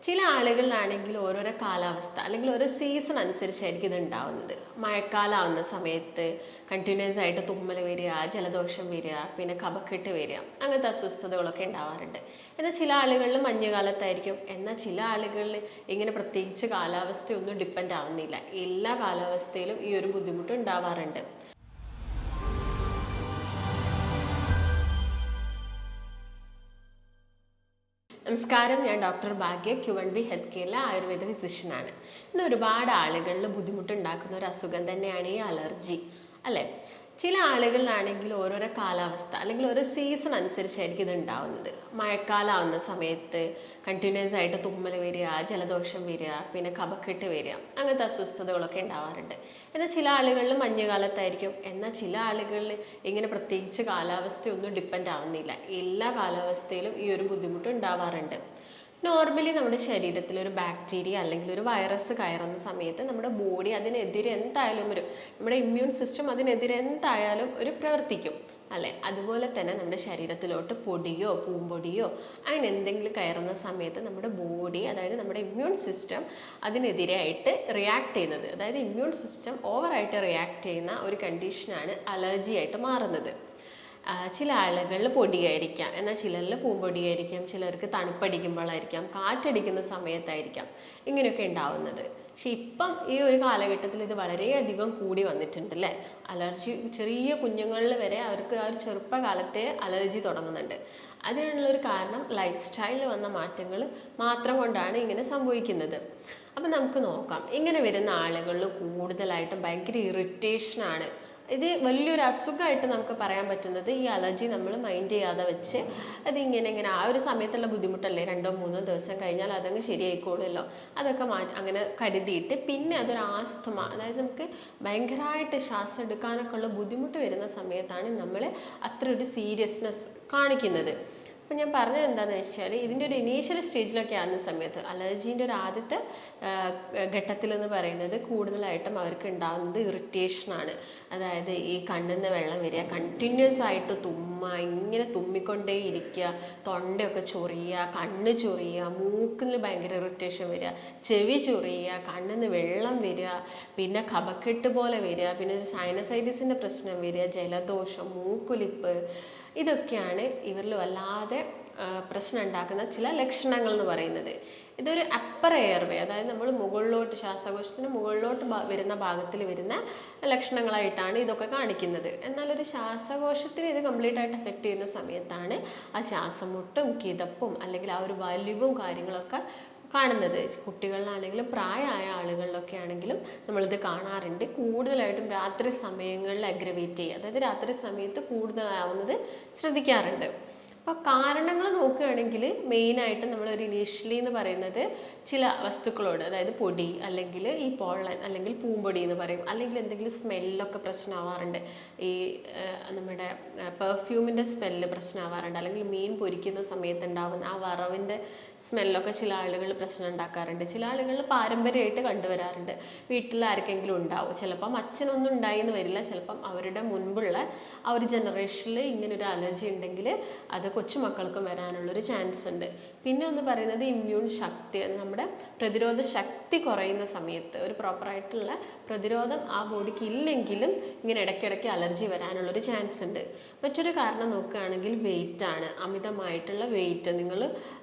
ചില ആളുകളിലാണെങ്കിൽ ഓരോരോ കാലാവസ്ഥ അല്ലെങ്കിൽ ഓരോ സീസൺ അനുസരിച്ചായിരിക്കും ഇത് ഉണ്ടാവുന്നത്. മഴക്കാലം ആവുന്ന സമയത്ത് കണ്ടിന്യൂസ് ആയിട്ട് തുമ്മൽ വരിക, ജലദോഷം വരിക, പിന്നെ കഫക്കെട്ട് വരിക, അങ്ങനത്തെ അസ്വസ്ഥതകളൊക്കെ ഉണ്ടാവാറുണ്ട്. എന്നാൽ ചില ആളുകളിൽ മഞ്ഞുകാലത്തായിരിക്കും. എന്നാൽ ചില ആളുകളിൽ ഇങ്ങനെ പ്രത്യേകിച്ച് കാലാവസ്ഥയൊന്നും ഡിപ്പെൻഡ് ആവുന്നില്ല. എല്ലാ കാലാവസ്ഥയിലും ഈ ഒരു ബുദ്ധിമുട്ട് ഉണ്ടാവാറുണ്ട്. നമസ്കാരം, ഞാൻ ഡോക്ടർ ഭാഗ്യ, Q&B ഹെൽത്ത് കെയറിലെ ആയുർവേദ ഫിസിഷ്യനാണ്. ഇന്ന് ഒരുപാട് ആളുകളിൽ ബുദ്ധിമുട്ടുണ്ടാക്കുന്ന ഒരു അസുഖം തന്നെയാണ് ഈ അലർജി, അല്ലേ? ചില ആളുകളിലാണെങ്കിൽ ഓരോരോ കാലാവസ്ഥ അല്ലെങ്കിൽ ഓരോ സീസൺ അനുസരിച്ചായിരിക്കും ഇത് ഉണ്ടാവുന്നത്. മഴക്കാലം ആവുന്ന സമയത്ത് കണ്ടിന്യൂസ് ആയിട്ട് തുമ്മൽ വരിക, ജലദോഷം വരിക, പിന്നെ കഫക്കെട്ട് വരിക, അങ്ങനത്തെ അസ്വസ്ഥതകളൊക്കെ ഉണ്ടാവാറുണ്ട്. എന്നാൽ ചില ആളുകളിൽ മഞ്ഞുകാലത്തായിരിക്കും. എന്നാൽ ചില ആളുകളിൽ ഇങ്ങനെ പ്രത്യേകിച്ച് കാലാവസ്ഥയൊന്നും ഡിപ്പെൻഡ് ആവുന്നില്ല. എല്ലാ കാലാവസ്ഥയിലും ഈ ഒരു ബുദ്ധിമുട്ട് ഉണ്ടാവാറുണ്ട്. നോർമലി നമ്മുടെ ശരീരത്തിൽ ഒരു ബാക്ടീരിയ അല്ലെങ്കിൽ ഒരു വൈറസ് കയറുന്ന സമയത്ത് നമ്മുടെ ബോഡി അതിനെതിരെ എന്തായാലും നമ്മുടെ ഇമ്മ്യൂൺ സിസ്റ്റം അതിനെതിരെ എന്തായാലും പ്രവർത്തിക്കും, അല്ലേ? അതുപോലെ തന്നെ നമ്മുടെ ശരീരത്തിലോട്ട് പൊടിയോ പൂമ്പൊടിയോ അങ്ങനെ എന്തെങ്കിലും കയറുന്ന സമയത്ത് നമ്മുടെ ബോഡി, അതായത് നമ്മുടെ ഇമ്മ്യൂൺ സിസ്റ്റം അതിനെതിരായിട്ട് റിയാക്ട് ചെയ്യുന്നത്, അതായത് ഇമ്മ്യൂൺ സിസ്റ്റം ഓവറായിട്ട് റിയാക്ട് ചെയ്യുന്ന ഒരു കണ്ടീഷനാണ് അലർജി ആയിട്ട് മാറുന്നത്. ചില ആളുകളിൽ പൊടിയായിരിക്കാം, എന്നാൽ ചിലരിൽ പൂമ്പൊടിയായിരിക്കാം, ചിലർക്ക് തണുപ്പടിക്കുമ്പോഴായിരിക്കാം, കാറ്റടിക്കുന്ന സമയത്തായിരിക്കാം ഇങ്ങനെയൊക്കെ ഉണ്ടാവുന്നത്. പക്ഷെ ഇപ്പം ഈ ഒരു കാലഘട്ടത്തിൽ ഇത് വളരെയധികം കൂടി വന്നിട്ടുണ്ട്, അല്ലേ? അലർജി ചെറിയ കുഞ്ഞുങ്ങളിൽ വരെ അവർക്ക് ആ ഒരു ചെറുപ്പകാലത്തെ അലർജി തുടങ്ങുന്നുണ്ട്. അതിനുള്ളൊരു കാരണം ലൈഫ് സ്റ്റൈലിൽ വന്ന മാറ്റങ്ങൾ മാത്രം കൊണ്ടാണ് ഇങ്ങനെ സംഭവിക്കുന്നത്. അപ്പം നമുക്ക് നോക്കാം. ഇങ്ങനെ വരുന്ന ആളുകളിൽ കൂടുതലായിട്ടും ഭയങ്കര ഇറിറ്റേഷനാണ്. ഇത് വലിയൊരു അസുഖമായിട്ട് നമുക്ക് പറയാൻ പറ്റുന്നത് ഈ അലർജി നമ്മൾ മൈൻഡ് ചെയ്യാതെ വെച്ച് അതിങ്ങനെ ആ ഒരു സമയത്തുള്ള ബുദ്ധിമുട്ടല്ലേ, 2-3 ദിവസം കഴിഞ്ഞാൽ അതങ്ങ് ശരിയായിക്കോളുമല്ലോ, അതൊക്കെ അങ്ങനെ കരുതിയിട്ട് പിന്നെ അതൊരു ആസ്തമ, അതായത് നമുക്ക് ഭയങ്കരമായിട്ട് ശ്വാസം എടുക്കാനൊക്കെ ഉള്ള ബുദ്ധിമുട്ട് വരുന്ന സമയത്താണ് നമ്മൾ അത്ര ഒരു സീരിയസ്നെസ് കാണിക്കുന്നത്. അപ്പം ഞാൻ പറഞ്ഞത് എന്താണെന്ന് വെച്ചാൽ, ഇതിൻ്റെ ഒരു ഇനീഷ്യൽ സ്റ്റേജിലൊക്കെ ആകുന്ന സമയത്ത് അലർജീൻ്റെ ഒരു ആദ്യത്തെ ഘട്ടത്തിലെന്ന് പറയുന്നത് കൂടുതലായിട്ടും അവർക്ക് ഉണ്ടാകുന്നത് ഇറിറ്റേഷനാണ്. അതായത് ഈ കണ്ണിൽ നിന്ന് വെള്ളം വരിക, കണ്ടിന്യൂസ് ആയിട്ട് ഇങ്ങനെ തുമ്മിക്കൊണ്ടേ ഇരിക്കുക, തൊണ്ടയൊക്കെ ചൊറിയുക, കണ്ണ് ചൊറിയുക, മൂക്കിൽ ഭയങ്കര ഇറിറ്റേഷൻ വരിക, ചെവി ചൊറിയുക, കണ്ണിൽ നിന്ന് വെള്ളം വരിക, പിന്നെ കഫക്കെട്ട് പോലെ വരിക, പിന്നെ സൈനസൈറ്റിസിൻ്റെ പ്രശ്നം വരിക, ജലദോഷം, മൂക്കൊലിപ്പ്, ഇതൊക്കെയാണ് ഇവരിൽ വല്ലാതെ പ്രശ്നം ഉണ്ടാക്കുന്ന ചില ലക്ഷണങ്ങൾ എന്ന് പറയുന്നത്. ഇതൊരു അപ്പർ എയർവേ, അതായത് നമ്മൾ മുകളിലോട്ട് ശ്വാസകോശത്തിന് മുകളിലോട്ട് വരുന്ന ഭാഗത്തിൽ വരുന്ന ലക്ഷണങ്ങളായിട്ടാണ് ഇതൊക്കെ കാണിക്കുന്നത്. എന്നാൽ ഒരു ശ്വാസകോശത്തിന് ഇത് കംപ്ലീറ്റ് ആയിട്ട് എഫക്റ്റ് ചെയ്യുന്ന സമയത്താണ് ആ ശ്വാസം മുട്ടും കിതപ്പും അല്ലെങ്കിൽ ആ ഒരു വലിവും കാര്യങ്ങളൊക്കെ കാണുന്നത്. കുട്ടികളിലാണെങ്കിലും പ്രായമായ ആളുകളിലൊക്കെ ആണെങ്കിലും നമ്മളിത് കാണാറുണ്ട്. കൂടുതലായിട്ടും രാത്രി സമയങ്ങളിൽ അഗ്രവേറ്റ് ചെയ്യുക, അതായത് രാത്രി സമയത്ത് കൂടുതലാവുന്നത് ശ്രദ്ധിക്കാറുണ്ട്. അപ്പോൾ കാരണങ്ങൾ നോക്കുകയാണെങ്കിൽ മെയിനായിട്ട് നമ്മളൊരു ഇനീഷ്യലി എന്ന് പറയുന്നത് ചില വസ്തുക്കളോട്, അതായത് പൊടി അല്ലെങ്കിൽ ഈ പോളൻ അല്ലെങ്കിൽ പൂമ്പൊടി എന്ന് പറയും, അല്ലെങ്കിൽ എന്തെങ്കിലും സ്മെല്ലൊക്കെ പ്രശ്നമാവാറുണ്ട്. ഈ നമ്മുടെ പെർഫ്യൂമിൻ്റെ സ്മെല്ല് പ്രശ്നമാവാറുണ്ട്, അല്ലെങ്കിൽ മീൻ പൊരിക്കുന്ന സമയത്ത് ഉണ്ടാവുന്ന ആ വറവിൻ്റെ സ്മെല്ലൊക്കെ ചില ആളുകൾ പ്രശ്നം ഉണ്ടാക്കാറുണ്ട്. ചില ആളുകളിൽ പാരമ്പര്യമായിട്ട് കണ്ടുവരാറുണ്ട്. വീട്ടിൽ ആർക്കെങ്കിലും ഉണ്ടാവും, ചിലപ്പം അച്ഛനൊന്നും ഉണ്ടായിന്ന് വരില്ല, ചിലപ്പം അവരുടെ മുൻപുള്ള ആ ഒരു ജനറേഷനിൽ ഇങ്ങനൊരു അലർജി ഉണ്ടെങ്കിൽ അത് കൊച്ചുമക്കൾക്കും വരാനുള്ളൊരു ചാൻസ് ഉണ്ട്. പിന്നെ ഒന്ന് പറയുന്നത് ഇമ്മ്യൂൺ ശക്തി, നമ്മുടെ പ്രതിരോധ ശക്തി കുറയുന്ന സമയത്ത് ഒരു പ്രോപ്പറായിട്ടുള്ള പ്രതിരോധം ആ ബോഡിക്ക് ഇല്ലെങ്കിലും ഇങ്ങനെ ഇടയ്ക്കിടയ്ക്ക് അലർജി വരാനുള്ളൊരു ചാൻസ് ഉണ്ട്. മറ്റൊരു കാരണം നോക്കുകയാണെങ്കിൽ വെയിറ്റാണ്, അമിതമായിട്ടുള്ള വെയിറ്റ്. നിങ്ങൾ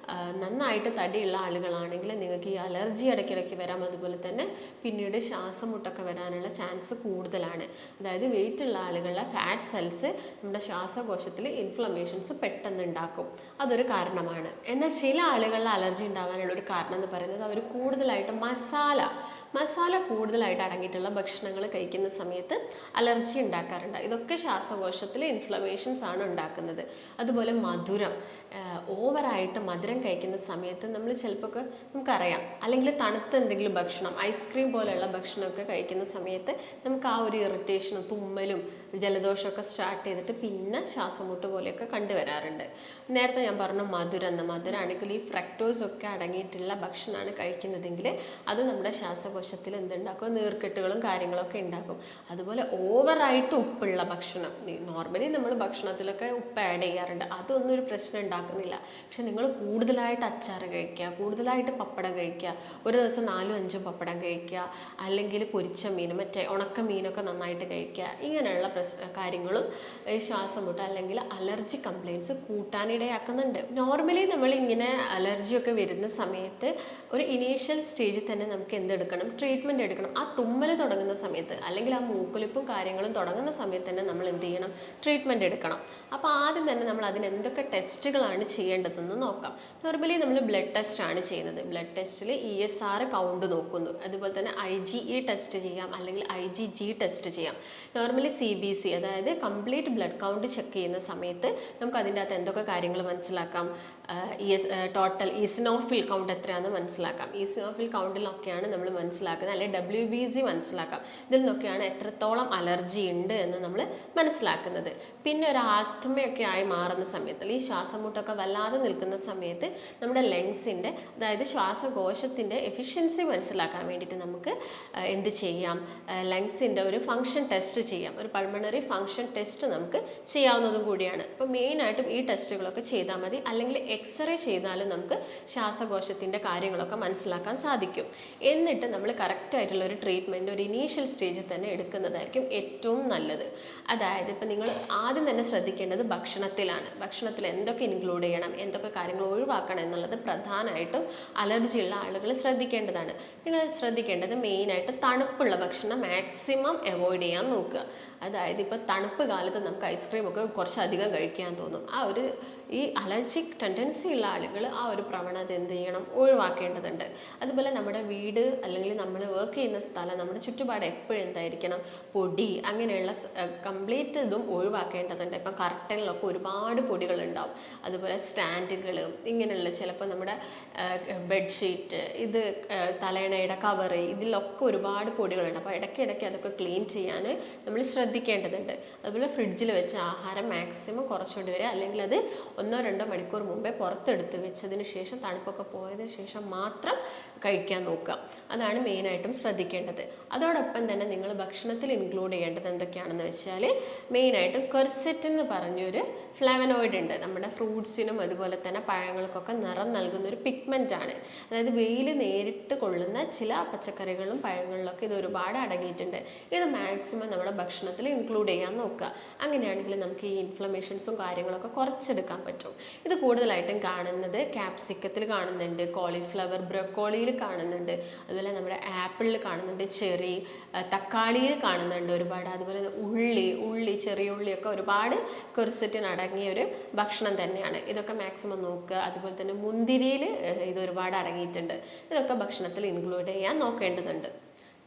നന്നായിട്ട് തടിയുള്ള ആളുകളാണെങ്കിൽ നിങ്ങൾക്ക് ഈ അലർജി ഇടയ്ക്കിടയ്ക്ക് വരാം. അതുപോലെ തന്നെ പിന്നീട് ശ്വാസം മുട്ടൊക്കെ വരാനുള്ള ചാൻസ് കൂടുതലാണ്. അതായത് വെയിറ്റ് ഉള്ള ആളുകളിലെ ഫാറ്റ് സെൽസ് നമ്മുടെ ശ്വാസകോശത്തിൽ ഇൻഫ്ലമേഷൻസ് പെട്ടെന്ന് ഉണ്ടാക്കും, അതൊരു കാരണമാണ്. എന്നാൽ ചില ആളുകളിൽ അലർജി ഉണ്ടാവാനുള്ള ഒരു കാരണം എന്ന് പറയുന്നത് അവർ കൂടുതലായിട്ട് മസാല കൂടുതലായിട്ട് അടങ്ങിയിട്ടുള്ള ഭക്ഷണങ്ങൾ കഴിക്കുന്ന സമയത്ത് അലർജി ഉണ്ടാക്കാറുണ്ട്. ഇതൊക്കെ ശ്വാസകോശത്തിൽ ഇൻഫ്ലമേഷൻസ് ആണ് ഉണ്ടാക്കുന്നത്. അതുപോലെ മധുരം, ഓവറായിട്ട് മധുരം കഴിക്കുന്ന സമയത്ത് നമ്മൾ ചിലപ്പോൾ നമുക്കറിയാം, അല്ലെങ്കിൽ തണുത്ത എന്തെങ്കിലും ഭക്ഷണം, ഐസ്ക്രീം പോലെയുള്ള ഭക്ഷണമൊക്കെ കഴിക്കുന്ന സമയത്ത് നമുക്ക് ആ ഒരു ഇറിറ്റേഷനും തുമ്മലും ജലദോഷമൊക്കെ സ്റ്റാർട്ട് ചെയ്തിട്ട് പിന്നെ ശ്വാസം മുട്ട് പോലെയൊക്കെ കണ്ടുവരാറുണ്ട്. നേരത്തെ ഞാൻ പറഞ്ഞു മധുരമാണ് ആളുകൾ ഈ ഫ്രക്ടോസ് ഒക്കെ അടങ്ങിയിട്ടുള്ള ഭക്ഷണമാണ് കഴിക്കുന്നതെങ്കിൽ അത് നമ്മുടെ ശ്വാസകോശത്തിൽ എന്തുണ്ടാക്കും, നീർക്കെട്ടുകളും കാര്യങ്ങളൊക്കെ ഉണ്ടാക്കും. അതുപോലെ ഓവറായിട്ട് ഉപ്പുള്ള ഭക്ഷണം, നോർമലി നമ്മൾ ഭക്ഷണത്തിലൊക്കെ ഉപ്പ് ആഡ് ചെയ്യാറുണ്ട്, അതൊന്നും ഒരു പ്രശ്നം ഉണ്ടാക്കുന്നില്ല. പക്ഷെ നിങ്ങൾ കൂടുതലായിട്ട് അച്ചാർ കഴിക്കുക, കൂടുതലായിട്ട് പപ്പടം കഴിക്കുക, ഒരു ദിവസം 4-5 പപ്പടം കഴിക്കുക, അല്ലെങ്കിൽ പൊരിച്ച മീൻ, മറ്റേ ഉണക്ക മീനൊക്കെ നന്നായിട്ട് കഴിക്കുക, ഇങ്ങനെയുള്ള കാര്യങ്ങളും ശ്വാസം മുട്ട അല്ലെങ്കിൽ അലർജി കംപ്ലയിൻസ് കൂട്ടാനിടയാക്കുന്നുണ്ട്. നോർമലി നമ്മൾ ഇങ്ങനെ അലർജിയൊക്കെ വരുന്ന സമയത്ത് ഒരു ഇനീഷ്യൽ സ്റ്റേജിൽ തന്നെ നമുക്ക് എന്തെടുക്കണം, ട്രീറ്റ്മെൻറ്റ് എടുക്കണം. ആ തുമ്മൽ തുടങ്ങുന്ന സമയത്ത് അല്ലെങ്കിൽ ആ മൂക്കൊലിപ്പും കാര്യങ്ങളും തുടങ്ങുന്ന സമയത്ത് തന്നെ നമ്മൾ എന്ത് ചെയ്യണം, ട്രീറ്റ്മെൻറ്റ് എടുക്കണം. അപ്പോൾ ആദ്യം തന്നെ നമ്മൾ അതിന് എന്തൊക്കെ ടെസ്റ്റുകളാണ് ചെയ്യേണ്ടതെന്ന് നോക്കാം. നോർമലി നമ്മൾ ബ്ലഡ് ടെസ്റ്റ് ആണ് ചെയ്യുന്നത്. ബ്ലഡ് ടെസ്റ്റിൽ ESR കൗണ്ട് നോക്കുന്നു. അതുപോലെ തന്നെ IgE ടെസ്റ്റ് ചെയ്യാം, അല്ലെങ്കിൽ IgG ടെസ്റ്റ് ചെയ്യാം. നോർമലി CBC, അതായത് കംപ്ലീറ്റ് ബ്ലഡ് കൗണ്ട് ചെക്ക് ചെയ്യുന്ന സമയത്ത് നമുക്ക് അതിൻ്റെ അകത്ത് എന്തൊക്കെ കാര്യങ്ങൾ മനസ്സിലാക്കാം. ടോട്ടൽ ഈസിനോഫിൽ കൗണ്ട് എത്രയാണെന്ന് മനസ്സിലാക്കാം. ഈസിനോഫിൽ കൗണ്ടിലൊക്കെയാണ് നമ്മൾ മനസ്സിലാക്കുന്നത്, അല്ലെങ്കിൽ WBC മനസ്സിലാക്കാം. ഇതിൽ നിന്നൊക്കെയാണ് എത്രത്തോളം അലർജി ഉണ്ട് എന്ന് നമ്മൾ മനസ്സിലാക്കുന്നത്. പിന്നെ ഒരു ആസ്തമയൊക്കെ ആയി മാറുന്ന സമയത്ത്, അല്ലെങ്കിൽ ശ്വാസം മുട്ടൊക്കെ വല്ലാതെ നിൽക്കുന്ന സമയത്ത് നമ്മുടെ ലങ്സിൻ്റെ, അതായത് ശ്വാസകോശത്തിൻ്റെ എഫിഷ്യൻസി മനസ്സിലാക്കാൻ വേണ്ടിയിട്ട് നമുക്ക് എന്ത് ചെയ്യാം, ലങ്സിൻ്റെ ഒരു ഫങ്ഷൻ ടെസ്റ്റ് ചെയ്യാം. ഒരു പൾമണറി ഫങ്ഷൻ ടെസ്റ്റ് നമുക്ക് ചെയ്യാവുന്നതും കൂടിയാണ്. അപ്പോൾ മെയിനായിട്ടും ഈ ടെസ്റ്റുകളൊക്കെ ചെയ്താൽ മതി. അല്ലെങ്കിൽ എക്സ്റേ ചെയ്താലും നമുക്ക് ശ്വാസകോശത്തിൻ്റെ കാര്യങ്ങളൊക്കെ മനസ്സിലാക്കാൻ സാധിക്കും. എന്നിട്ട് നമ്മൾ കറക്റ്റായിട്ടുള്ള ഒരു ട്രീറ്റ്മെൻറ്റ് ഒരു ഇനീഷ്യൽ സ്റ്റേജിൽ തന്നെ എടുക്കുന്നതായിരിക്കും ഏറ്റവും നല്ലത്. അതായത് ഇപ്പോൾ നിങ്ങൾ ആദ്യം തന്നെ ശ്രദ്ധിക്കേണ്ടത് ഭക്ഷണത്തിലാണ്. ഭക്ഷണത്തിൽ എന്തൊക്കെ ഇൻക്ലൂഡ് ചെയ്യണം, എന്തൊക്കെ കാര്യങ്ങൾ ഒഴിവാക്കണം എന്നുള്ളത് പ്രധാനമായിട്ടും അലർജിയുള്ള ആളുകൾ ശ്രദ്ധിക്കേണ്ടതാണ്. നിങ്ങൾ ശ്രദ്ധിക്കേണ്ടത് മെയിനായിട്ട് തണുപ്പുള്ള ഭക്ഷണം മാക്സിമം അവോയ്ഡ് ചെയ്യാൻ നോക്കുക. അതായത് ഇപ്പോൾ തണുപ്പ് കാലത്ത് നമുക്ക് ഐസ്ക്രീമൊക്കെ കുറച്ചധികം കഴിക്കാൻ തോന്നും. ഈ അലർജിക് ടെൻഡൻസി ഉള്ള ആളുകൾ ആ ഒരു പ്രവണത എന്ത് ചെയ്യണം, ഒഴിവാക്കേണ്ടതുണ്ട്. അതുപോലെ നമ്മുടെ വീട് അല്ലെങ്കിൽ നമ്മൾ വർക്ക് ചെയ്യുന്ന സ്ഥലം, നമ്മുടെ ചുറ്റുപാട് എപ്പോഴും എന്തായിരിക്കണം, പൊടി അങ്ങനെയുള്ള കംപ്ലീറ്റ് ഇതും ഒഴിവാക്കേണ്ടതുണ്ട്. ഇപ്പം കർട്ടനിലൊക്കെ ഒരുപാട് പൊടികളുണ്ടാവും. അതുപോലെ സ്റ്റാൻഡുകൾ, ഇങ്ങനെയുള്ള ചിലപ്പോൾ നമ്മുടെ ബെഡ്ഷീറ്റ്, ഇത് തലയണയുടെ കവറ്, ഇതിലൊക്കെ ഒരുപാട് പൊടികളുണ്ട്. അപ്പോൾ ഇടയ്ക്കിടയ്ക്ക് അതൊക്കെ ക്ലീൻ ചെയ്യാൻ നമ്മൾ ശ്രദ്ധിക്കേണ്ടതുണ്ട്. അതുപോലെ ഫ്രിഡ്ജിൽ വെച്ച ആഹാരം മാക്സിമം കുറച്ചുകൊണ്ട് വരിക, അല്ലെങ്കിൽ അത് 1-2 മണിക്കൂർ മുമ്പേ പുറത്തെടുത്ത് വെച്ചതിന് ശേഷം, തണുപ്പൊക്കെ പോയതിന് ശേഷം മാത്രം കഴിക്കാൻ നോക്കുക. അതാണ് മെയിനായിട്ടും ശ്രദ്ധിക്കേണ്ടത്. അതോടൊപ്പം തന്നെ നിങ്ങൾ ഭക്ഷണത്തിൽ ഇൻക്ലൂഡ് ചെയ്യേണ്ടത് എന്തൊക്കെയാണെന്ന് വെച്ചാൽ, മെയിനായിട്ട് ക്വെർസെറ്റ് എന്ന് പറഞ്ഞൊരു ഫ്ലേവനോയിഡ് ഉണ്ട്. നമ്മുടെ ഫ്രൂട്ട്സിനും അതുപോലെ തന്നെ പഴങ്ങൾക്കൊക്കെ നിറം നൽകുന്ന ഒരു പിഗ്മെൻ്റ് ആണ്. അതായത് വെയിൽ നേരിട്ട് കൊള്ളുന്ന ചില പച്ചക്കറികളും പഴങ്ങളിലൊക്കെ ഇത് ഒരുപാട് അടങ്ങിയിട്ടുണ്ട്. ഇത് മാക്സിമം നമ്മുടെ ഭക്ഷണത്തിൽ ഇൻക്ലൂഡ് ചെയ്യാൻ നോക്കുക. അങ്ങനെയാണെങ്കിൽ നമുക്ക് ഈ ഇൻഫ്ലമേഷൻസും കാര്യങ്ങളൊക്കെ കുറച്ചെടുക്കാൻ പറ്റും. ഇത് കൂടുതലായിട്ടും കാണുന്നത് ക്യാപ്സിക്കത്തിൽ കാണുന്നുണ്ട്, കോളിഫ്ലവർ, ബ്രൊക്കോളിയിൽ കാണുന്നുണ്ട്, അതുപോലെ നമ്മുടെ ആപ്പിളിൽ കാണുന്നുണ്ട്, ചെറി, തക്കാളിയിൽ കാണുന്നുണ്ട് ഒരുപാട്. അതുപോലെ ഉള്ളി, ചെറിയ ഉള്ളിയൊക്കെ ഒരുപാട് ക്വെർസെറ്റിന് അടങ്ങിയ ഒരു ഭക്ഷണം തന്നെയാണ്. ഇതൊക്കെ മാക്സിമം നോക്കുക. അതുപോലെ തന്നെ മുന്തിരിയിൽ ഇത് ഒരുപാട് അടങ്ങിയിട്ടുണ്ട്. ഇതൊക്കെ ഭക്ഷണത്തിൽ ഇൻക്ലൂഡ് ചെയ്യാൻ നോക്കേണ്ടതുണ്ട്.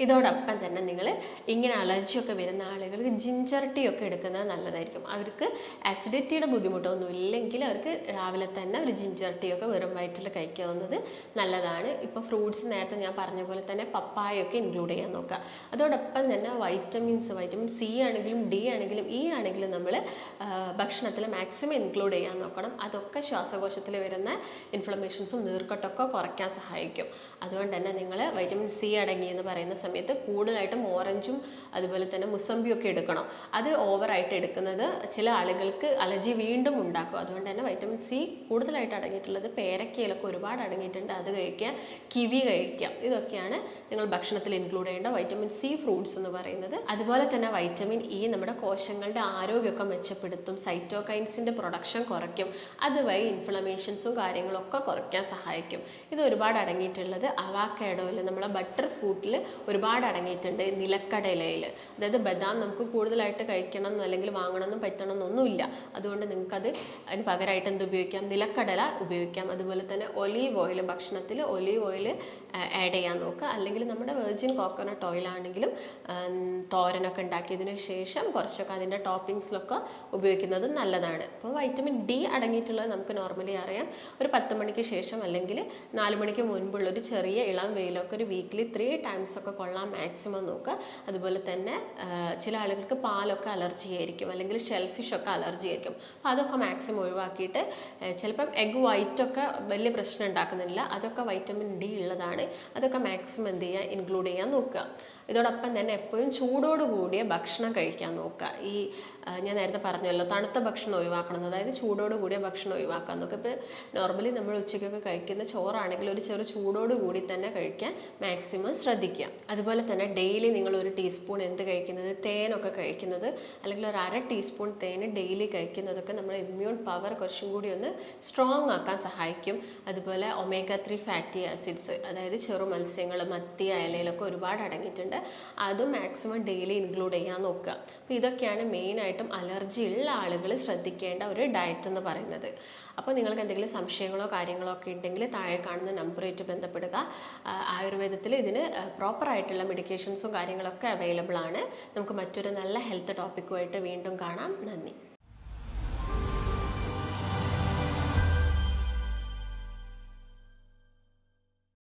ഇതോടൊപ്പം തന്നെ നിങ്ങൾ ഇങ്ങനെ അലർജിയൊക്കെ വരുന്ന ആളുകൾക്ക് ജിഞ്ചർ ടീ ഒക്കെ എടുക്കുന്നത് നല്ലതായിരിക്കും. അവർക്ക് ആസിഡിറ്റിയുടെ ബുദ്ധിമുട്ടൊന്നും ഇല്ലെങ്കിൽ അവർക്ക് രാവിലെ തന്നെ ഒരു ജിഞ്ചർ ടീ ഒക്കെ വെറും വയറ്റിൽ കഴിക്കാവുന്നത് നല്ലതാണ്. ഇപ്പോൾ ഫ്രൂട്ട്സ് നേരത്തെ ഞാൻ പറഞ്ഞ പോലെ തന്നെ പപ്പായൊക്കെ ഇൻക്ലൂഡ് ചെയ്യാൻ നോക്കുക. അതോടൊപ്പം തന്നെ വൈറ്റമിൻ C ആണെങ്കിലും D ആണെങ്കിലും E ആണെങ്കിലും നമ്മൾ ഭക്ഷണത്തിൽ മാക്സിമം ഇൻക്ലൂഡ് ചെയ്യാൻ നോക്കണം. അതൊക്കെ ശ്വാസകോശത്തിൽ വരുന്ന ഇൻഫ്ലമേഷൻസും നീർക്കെട്ടൊക്കെ കുറയ്ക്കാൻ സഹായിക്കും. അതുകൊണ്ട് തന്നെ നിങ്ങൾ വൈറ്റമിൻ C അടങ്ങിയെന്ന് പറയുന്ന സമയത്ത് കൂടുതലായിട്ടും ഓറഞ്ചും അതുപോലെ തന്നെ മുസമ്പിയൊക്കെ എടുക്കണം. അത് ഓവറായിട്ട് എടുക്കുന്നത് ചില ആളുകൾക്ക് അലർജി വീണ്ടും ഉണ്ടാക്കും. അതുകൊണ്ട് തന്നെ വൈറ്റമിൻ C കൂടുതലായിട്ട് അടങ്ങിയിട്ടുള്ളത് പേരക്കയിലൊക്കെ ഒരുപാട് അടങ്ങിയിട്ടുണ്ട്. അത് കഴിക്കുക, കിവി കഴിക്കുക. ഇതൊക്കെയാണ് നിങ്ങൾ ഭക്ഷണത്തിൽ ഇൻക്ലൂഡ് ചെയ്യേണ്ട വൈറ്റമിൻ C ഫ്രൂട്ട്സ് എന്ന് പറയുന്നത്. അതുപോലെ തന്നെ വൈറ്റമിൻ E നമ്മുടെ കോശങ്ങളുടെ ആരോഗ്യമൊക്കെ മെച്ചപ്പെടുത്തും, സൈറ്റോകൈൻസിൻ്റെ പ്രൊഡക്ഷൻ കുറയ്ക്കും, അതുവഴി ഇൻഫ്ലമേഷൻസും കാര്യങ്ങളൊക്കെ കുറയ്ക്കാൻ സഹായിക്കും. ഇത് ഒരുപാട് അടങ്ങിയിട്ടുള്ളത് അവാക്കാഡോയിൽ, നമ്മളെ ബട്ടർ ഫ്രൂട്ടിൽ ഒരുപാട് അടങ്ങിയിട്ടുണ്ട്. നിലക്കടലയിൽ, അതായത് ബദാം നമുക്ക് കൂടുതലായിട്ട് കഴിക്കണം അല്ലെങ്കിൽ വാങ്ങണമെന്നും പറ്റണമെന്നൊന്നുമില്ല. അതുകൊണ്ട് നിങ്ങൾക്കത് അതിന് പകരമായിട്ട് എന്ത് ഉപയോഗിക്കാം, നിലക്കടല ഉപയോഗിക്കാം. അതുപോലെ തന്നെ ഒലീവ് ഓയിൽ, ഭക്ഷണത്തിൽ ഒലീവ് ഓയിൽ ആഡ് ചെയ്യാൻ നോക്കുക. അല്ലെങ്കിൽ നമ്മുടെ വെർജിൻ കോക്കനട്ട് ഓയിലാണെങ്കിലും തോരനൊക്കെ ഉണ്ടാക്കിയതിന് ശേഷം കുറച്ചൊക്കെ അതിൻ്റെ ടോപ്പിങ്സിലൊക്കെ ഉപയോഗിക്കുന്നത് നല്ലതാണ്. അപ്പോൾ വൈറ്റമിൻ D അടങ്ങിയിട്ടുള്ളത് നമുക്ക് നോർമലി അറിയാം. ഒരു 10 മണിക്ക് ശേഷം അല്ലെങ്കിൽ 4 മണിക്ക് മുൻപുള്ളൊരു ചെറിയ ഇളം വെയിലൊക്കെ ഒരു വീക്കിലി 3 ടൈംസ് ഒക്കെ ഉൾക്കൊള്ളാൻ മാക്സിമം നോക്കുക. അതുപോലെ തന്നെ ചില ആളുകൾക്ക് പാലൊക്കെ അലർജി ആയിരിക്കും, അല്ലെങ്കിൽ ഷെൽ ഫിഷൊക്കെ അലർജി ആയിരിക്കും. അപ്പോൾ അതൊക്കെ മാക്സിമം ഒഴിവാക്കിയിട്ട് ചിലപ്പം എഗ് വൈറ്റൊക്കെ വലിയ പ്രശ്നം ഉണ്ടാക്കുന്നില്ല, അതൊക്കെ വൈറ്റമിൻ ഡി ഉള്ളതാണ്, അതൊക്കെ മാക്സിമം എന്ത് ചെയ്യുക, ഇൻക്ലൂഡ് ചെയ്യാൻ നോക്കുക. ഇതോടൊപ്പം തന്നെ എപ്പോഴും ചൂടോട് കൂടിയ ഭക്ഷണം കഴിക്കാൻ നോക്കുക. ഈ ഞാൻ നേരത്തെ പറഞ്ഞല്ലോ, തണുത്ത ഭക്ഷണം ഒഴിവാക്കണം, അതായത് ചൂടോട് കൂടിയ ഭക്ഷണം ഒഴിവാക്കാൻ നോക്കുക. ഇപ്പോൾ നോർമലി നമ്മൾ ഉച്ചയ്ക്കൊക്കെ കഴിക്കുന്ന ചോറാണെങ്കിൽ ഒരു ചെറു ചൂടോട് കൂടി തന്നെ കഴിക്കാൻ മാക്സിമം ശ്രദ്ധിക്കുക. അതുപോലെ തന്നെ ഡെയിലി നിങ്ങൾ ഒരു ടീസ്പൂൺ എന്ത് കഴിക്കുന്നത്, തേനൊക്കെ കഴിക്കുന്നത്, അല്ലെങ്കിൽ ഒരു 1/2 ടീസ്പൂൺ തേൻ ഡെയിലി കഴിക്കുന്നതൊക്കെ നമ്മുടെ ഇമ്മ്യൂൺ പവർ കുറച്ചും കൂടി ഒന്ന് സ്ട്രോങ് ആക്കാൻ സഹായിക്കും. അതുപോലെ omega-3 ഫാറ്റി ആസിഡ്സ്, അതായത് ചെറു മത്സ്യങ്ങൾ, മത്തി, അയലയിലൊക്കെ ഒരുപാട് അടങ്ങിയിട്ടുണ്ട്, അതും മാക്സിമം ഡെയിലി ഇൻക്ലൂഡ് ചെയ്യാൻ നോക്കുക. അപ്പോൾ ഇതൊക്കെയാണ് മെയിനായിട്ടും അലർജി ഉള്ള ആളുകൾ ശ്രദ്ധിക്കേണ്ട ഒരു ഡയറ്റ് എന്ന് പറയുന്നത്. അപ്പോൾ നിങ്ങൾക്ക് എന്തെങ്കിലും സംശയങ്ങളോ കാര്യങ്ങളോ ഒക്കെ ഉണ്ടെങ്കിൽ താഴെ കാണുന്ന നമ്പറുമായിട്ട് ബന്ധപ്പെടുക. ആയുർവേദത്തിൽ ഇതിന് പ്രോപ്പറായിട്ടുള്ള മെഡിക്കേഷൻസും കാര്യങ്ങളൊക്കെ അവൈലബിൾ ആണ്. നമുക്ക് മറ്റൊരു നല്ല ഹെൽത്ത് ടോപ്പിക്കുമായിട്ട് വീണ്ടും കാണാം. നന്ദി.